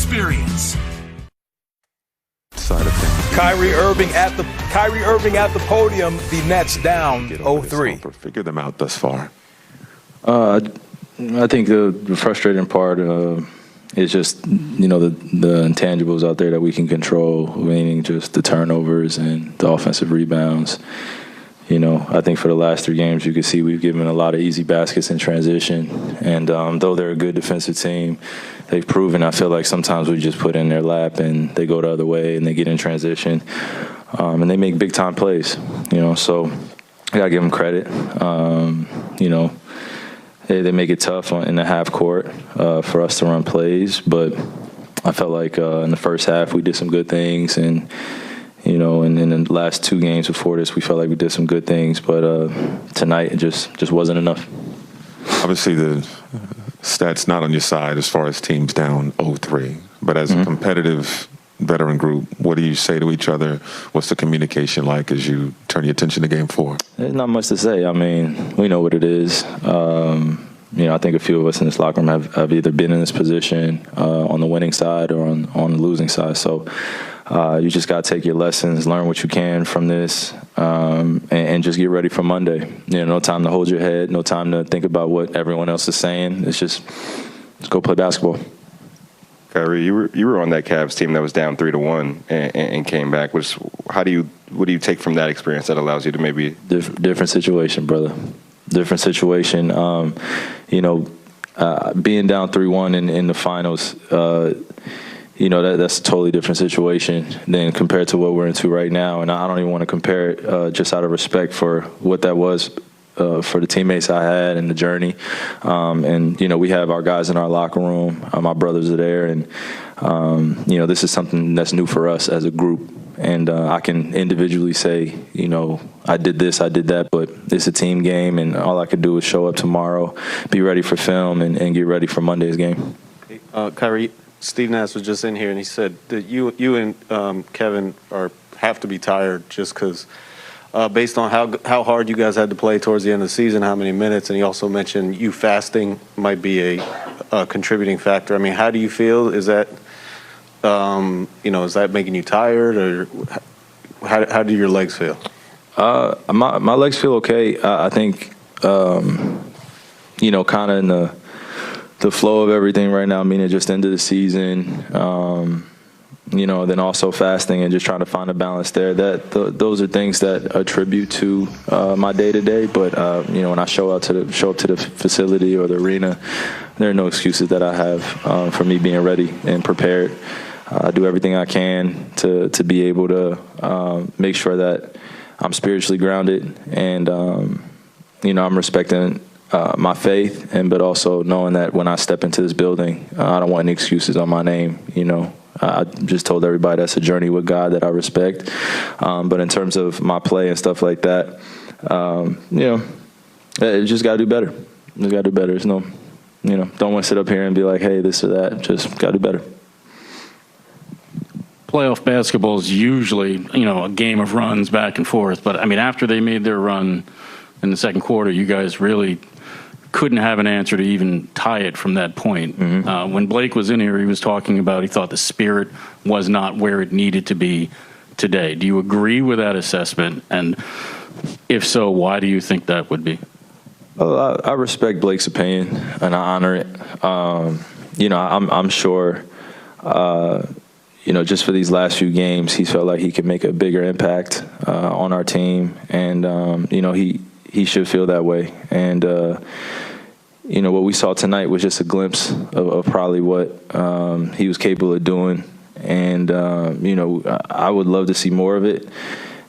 experience. Kyrie Irving at the podium. The Nets down 0-3. Figure them out thus far. I think the frustrating part is just, the intangibles out there that we can control, meaning just the turnovers and the offensive rebounds. I think for the last 3 games, you can see we've given a lot of easy baskets in transition. And though they're a good defensive team, they've proven, I feel like sometimes we just put in their lap and they go the other way and they get in transition. And they make big-time plays, So I got to give them credit. They make it tough in the half court for us to run plays. But I felt like in the first half we did some good things. And and in the last 2 games before this, we felt like we did some good things, but tonight it just wasn't enough. Obviously, the stats not on your side as far as teams down 0-3, but as a competitive veteran group, what do you say to each other? What's the communication like as you turn your attention to Game 4? There's not much to say. I mean, we know what it is. I think a few of us in this locker room have either been in this position on the winning side or on the losing side. So you just got to take your lessons, learn what you can from this, and just get ready for Monday. No time to hold your head, no time to think about what everyone else is saying. It's just let's go play basketball. Kyrie, you were on that Cavs team that was down 3-1 and came back. What do you take from that experience that allows you to maybe different situation, brother? Different situation. Being down 3-1 in the finals. That's a totally different situation than compared to what we're into right now. And I don't even want to compare it just out of respect for what that was for the teammates I had and the journey. We have our guys in our locker room. My brothers are there. And, this is something that's new for us as a group. And I can individually say, I did this, I did that, but it's a team game. And all I could do is show up tomorrow, be ready for film, and get ready for Monday's game. Kyrie, Steve Nash was just in here, and he said that you and Kevin have to be tired just because based on how hard you guys had to play towards the end of the season, how many minutes, and he also mentioned you fasting might be a contributing factor. I mean, how do you feel? Is that is that making you tired, or how do your legs feel? My legs feel okay. I think kind of in the flow of everything right now, meaning just end of the season, then also fasting and just trying to find a balance there. Those are things that attribute to my day-to-day. But when I show up to the facility or the arena, there are no excuses that I have for me being ready and prepared. I do everything I can to be able to make sure that I'm spiritually grounded and I'm respecting my faith, but also knowing that when I step into this building, I don't want any excuses on my name. I just told everybody that's a journey with God that I respect. But in terms of my play and stuff like that, you just got to do better. Just got to do better. There's no, don't want to sit up here and be like, hey, this or that. Just got to do better. Playoff basketball is usually, a game of runs back and forth. But, after they made their run in the second quarter, you guys really couldn't have an answer to even tie it from that point. Mm-hmm. When Blake was in here, he was talking about he thought the spirit was not where it needed to be today. Do you agree with that assessment? And if so, why do you think that would be? Well, I respect Blake's opinion, and I honor it. I'm sure, just for these last few games, he felt like he could make a bigger impact on our team. And, he should feel that way. And, what we saw tonight was just a glimpse of probably what he was capable of doing. And, I would love to see more of it.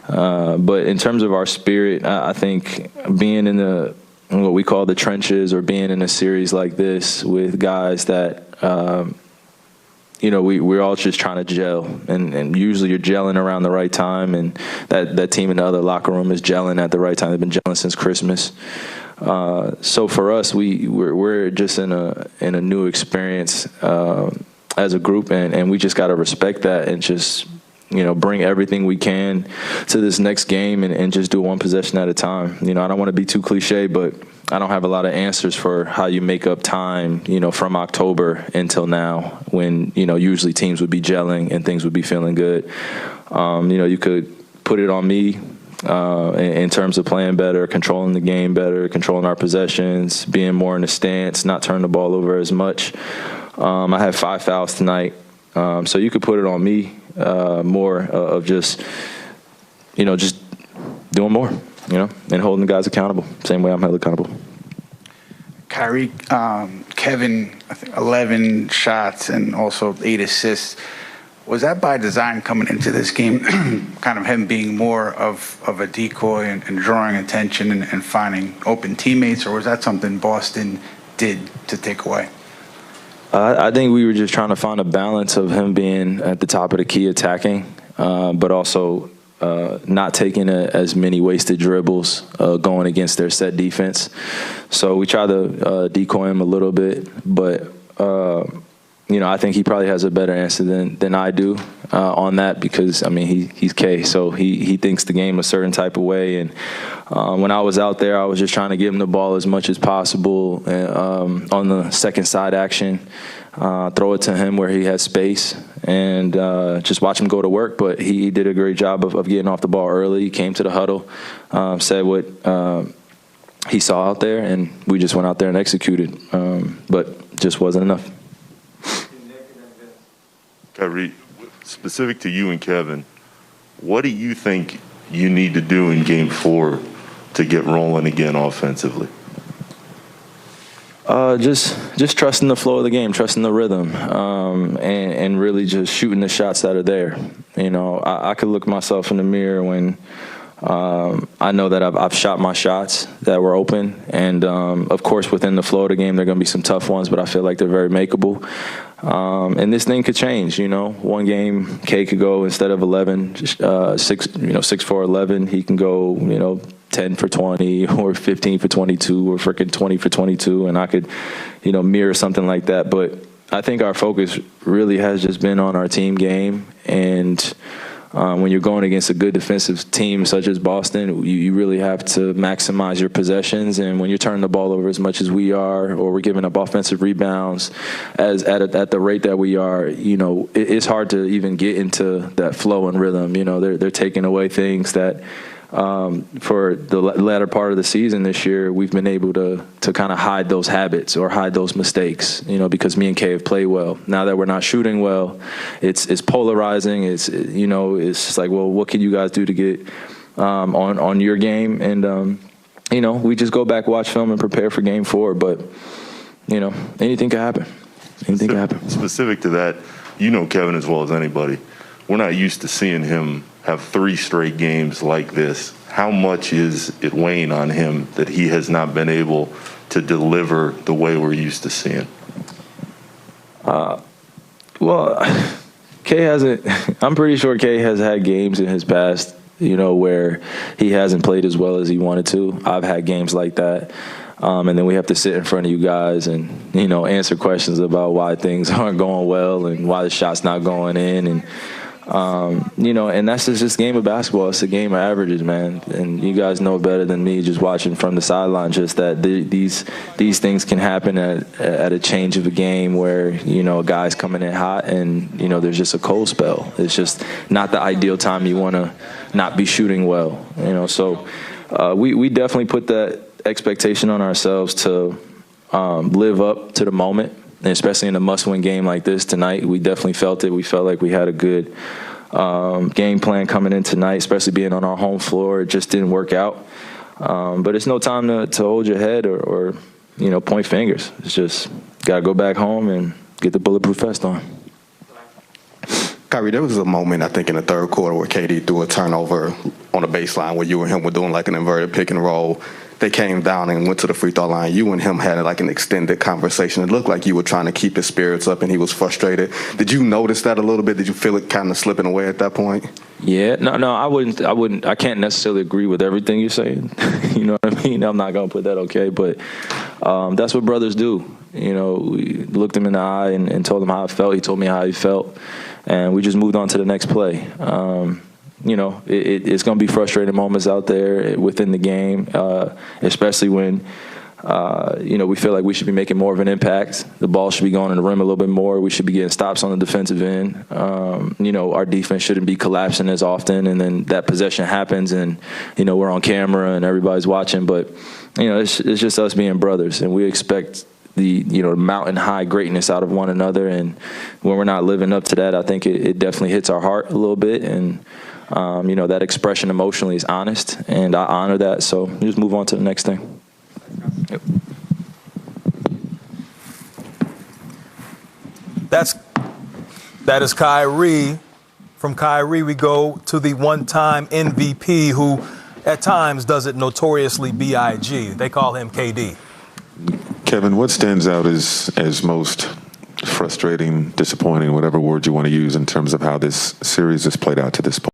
But in terms of our spirit, I think being in what we call the trenches, or being in a series like this with guys that, we're all just trying to gel, and usually you're gelling around the right time, and that team in the other locker room is gelling at the right time. They've been gelling since Christmas. So for us, we're just in a new experience as a group, and we just got to respect that and just bring everything we can to this next game and just do one possession at a time. I don't want to be too cliche, but I don't have a lot of answers for how you make up time, from October until now when, usually teams would be gelling and things would be feeling good. You could put it on me in terms of playing better, controlling the game better, controlling our possessions, being more in the stance, not turning the ball over as much. I had 5 fouls tonight. So you could put it on me more of just doing more, and holding the guys accountable, same way I'm held accountable. Kyrie, Kevin, I think 11 shots and also 8 assists. Was that by design coming into this game, kind of him being more of a decoy and drawing attention and finding open teammates, or was that something Boston did to take away? I think we were just trying to find a balance of him being at the top of the key attacking, but also not taking as many wasted dribbles going against their set defense. So we tried to decoy him a little bit, but I think he probably has a better answer than I do on that because, he's K, so he thinks the game a certain type of way. And when I was out there, I was just trying to give him the ball as much as possible on the second side action, throw it to him where he has space, and just watch him go to work. But he did a great job of getting off the ball early. He came to the huddle, said what he saw out there, and we just went out there and executed. But just wasn't enough. Kyrie, specific to you and Kevin, what do you think you need to do in Game 4 to get rolling again offensively? Just trusting the flow of the game, trusting the rhythm, and really just shooting the shots that are there. I could look myself in the mirror when I know that I've shot my shots that were open, and of course within the flow of the game there are going to be some tough ones, but I feel like they're very makeable. And this thing could change. One game K could go instead of 11, 6 for 11. He can go 10 for 20 or 15 for 22 or freaking 20 for 22, and I could mirror something like that. But I think our focus really has just been on our team game, and when you're going against a good defensive team such as Boston, you really have to maximize your possessions. And when you're turning the ball over as much as we are, or we're giving up offensive rebounds at the rate that we are, it's hard to even get into that flow and rhythm. They're taking away things that for the latter part of the season this year, we've been able to kind of hide those habits or hide those mistakes, because me and Kay have played well. Now that we're not shooting well, it's polarizing. It's just like, well, what can you guys do to get on your game? And, we just go back, watch film, and prepare for Game 4. But, anything can happen. Anything can happen. Specific to that, Kevin as well as anybody, we're not used to seeing him have 3 straight games like this. How much is it weighing on him that he has not been able to deliver the way we're used to seeing? Well, Kay hasn't. I'm pretty sure Kay has had games in his past, where he hasn't played as well as he wanted to. I've had games like that. And then we have to sit in front of you guys and, answer questions about why things aren't going well and why the shot's not going in. And, and that's just a game of basketball. It's a game of averages, man. And you guys know better than me just watching from the sideline just that these things can happen at a change of a game where, a guy's coming in hot and, there's just a cold spell. It's just not the ideal time you want to not be shooting well, So we definitely put that expectation on ourselves to live up to the moment. And especially in a must-win game like this tonight, we definitely felt it. We felt like we had a good game plan coming in tonight, especially being on our home floor. It just didn't work out. But it's no time to hold your head or point fingers. It's just got to go back home and get the bulletproof vest on. Kyrie, there was a moment, I think, in the third quarter where KD threw a turnover on the baseline where you and him were doing like an inverted pick and roll. They came down and went to the free throw line. You and him had like an extended conversation. It looked like you were trying to keep his spirits up and he was frustrated. Did you notice that a little bit? Did you feel it kind of slipping away at that point? Yeah, no, I wouldn't. I can't necessarily agree with everything you're saying. You know what I mean? I'm not gonna put that okay, but that's what brothers do. You know, we looked him in the eye and told him how I felt. He told me how he felt, and we just moved on to the next play. You know, it's going to be frustrating moments out there within the game, especially when, you know, we feel like we should be making more of an impact. The ball should be going in the rim a little bit more. We should be getting stops on the defensive end. You know, our defense shouldn't be collapsing as often, and then that possession happens, and, you know, we're on camera and everybody's watching. But, you know, it's just us being brothers, and we expect the, you know, mountain high greatness out of one another. And when we're not living up to that, I think it definitely hits our heart a little bit. And, you know, that expression emotionally is honest, and I honor that. So just move on to the next thing. Yep. That is Kyrie. From Kyrie, we go to the one-time MVP who at times does it notoriously B.I.G. They call him KD. Kevin, what stands out as most frustrating, disappointing, whatever word you want to use in terms of how this series has played out to this point?